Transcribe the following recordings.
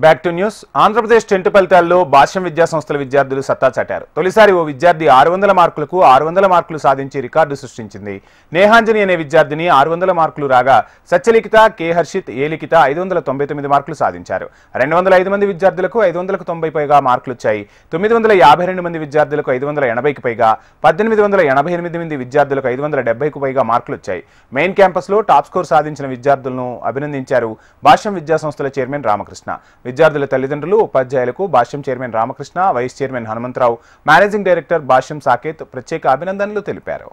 Back to news. Andhra Pradesh tent ఫలితాల్లో భాష్యం విద్యా సంస్థల విద్యార్థులు సత్తా చాటారు. తొలిసారి ఓ విద్యార్థి 600 మార్కులకు 600 మార్కులు సాధించి రికార్డు సృష్టించింది. నేహాంజని అనే విద్యార్థిని 600 మార్కులు రాగా సత్యలిఖిత, కే హర్షిత్, ఏ లిఖిత 599 మార్కులు సాధించారు. 205 మంది విద్యార్థులకు 590 పైగా మార్కులు వచ్చాయి. 952 మంది విద్యార్థులకు 580కి పైగా, 1888 మంది విద్యార్థులకు 570కు పైగా మార్కులు వచ్చాయి. మెయిన్ క్యాంపస్ లో టాప్ స్కోర్ సాధించిన విద్యార్థులను అభినందించారు భాష్యం విద్యా సంస్థల చైర్మన్ రామకృష్ణ. విద్యార్థుల తల్లిదండ్రులు, ఉపాధ్యాయులకు Bhashyam chairman Ramakrishna, vice chairman Hanumantharao, managing director Bhashyam Saketh ప్రత్యేక అభినందనలు తెలిపారు.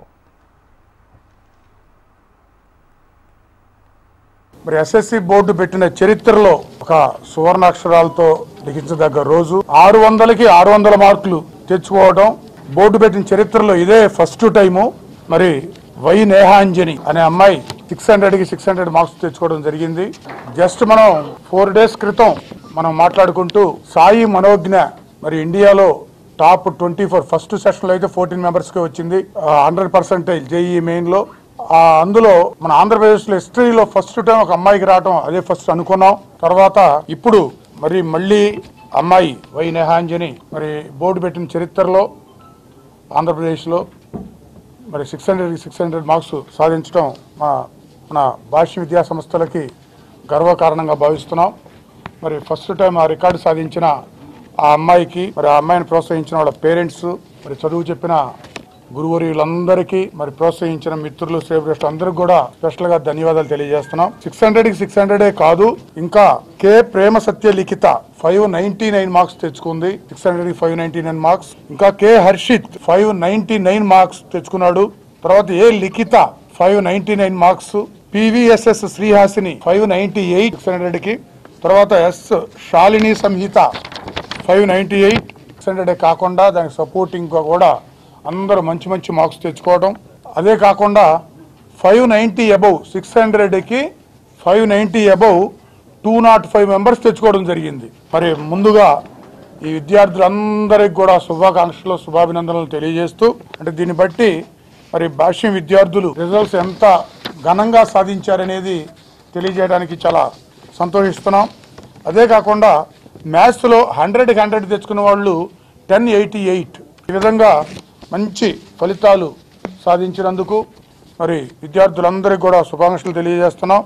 మరి ఎస్ఎస్సి బోర్డు పెట్టిన చరిత్రలో ఒక సువర్ణాక్షరాలతో లిఖించదగ్గ రోజు. 600కి 600 మార్కులు తెచ్చుకోవడం బోర్డు పెట్టిన చరిత్రలో ఇదే ఫస్ట్ టైము. మరి వై నేహాంజని అనే అమ్మాయి 600కి 600 మార్క్స్ తెచ్చుకోవడం జరిగింది. జస్ట్ మనం 4 days క్రితం మనం మాట్లాడుకుంటూ సాయి మనోజ్ఞ మరి ఇండియాలో టాప్ 24 ఫస్ట్ సెషన్ లో అయితే 14 మెంబర్స్కే వచ్చింది. 100% జేఈఈ మెయిన్ లో. అందులో మన ఆంధ్రప్రదేశ్ లో హిస్టరీలో ఫస్ట్ టైం ఒక అమ్మాయికి రావడం అదే ఫస్ట్ అనుకున్నాం. తర్వాత ఇప్పుడు మరి మళ్ళీ అమ్మాయి వై నేహాంజని మరి బోర్డు పెట్టిన చరిత్రలో ఆంధ్రప్రదేశ్లో మరి 600కి 600 మార్క్స్ సాధించడం మన భాష్య విద్యా సంస్థలకి గర్వకారణంగా భావిస్తున్నాం. మరి ఫస్ట్ టైం ఆ రికార్డు సాధించిన ఆ అమ్మాయికి, మరి ఆ అమ్మాయిని ప్రోత్సహించిన వాళ్ళ పేరెంట్స్, మరి చదువు చెప్పిన గురువర్యులందరికీ, మరి ప్రోత్సహించిన మిత్రులు, శ్రేయభిలాషులు అందరికి కూడా స్పెషల్ గా ధన్యవాదాలు తెలియజేస్తున్నాం. 600కి 600 కాదు, ఇంకా కే ప్రేమ సత్య లిఖిత 599 మార్క్స్ తెచ్చుకుంది. 600కి 599 మార్క్స్. ఇంకా కే హర్షిత్ 599 మార్క్స్ తెచ్చుకున్నాడు. తర్వాత ఏ లిఖిత 599 మార్క్స్. పివిఎస్ఎస్ శ్రీహాసిని 598 600కి. తర్వాత ఎస్ శాలిని సంహిత 598 600 కాకుండా దానికి సపోర్టింగ్ కూడా అందరూ మంచి మంచి మార్క్స్ తెచ్చుకోవడం. అదే కాకుండా 590 అబౌవ్ 600కి 590 అబౌవ్ 205 మెంబర్స్ తెచ్చుకోవడం జరిగింది. మరి ముందుగా ఈ విద్యార్థులందరికీ కూడా శుభాకాంక్షలు, శుభాభినందనలు తెలియజేస్తూ, అంటే దీన్ని బట్టి మరి భాష్యం విద్యార్థులు రిజల్ట్స్ ఎంత ఘనంగా సాధించారనేది తెలియజేయడానికి చాలా సంతోషిస్తున్నాం. అదే కాకుండా మ్యాథ్స్లో 100కి 100 తెచ్చుకున్న వాళ్ళు 1088 ఈ విధంగా మంచి ఫలితాలు సాధించినందుకు మరి విద్యార్థులందరికీ కూడా శుభాకాంక్షలు తెలియజేస్తున్నాం.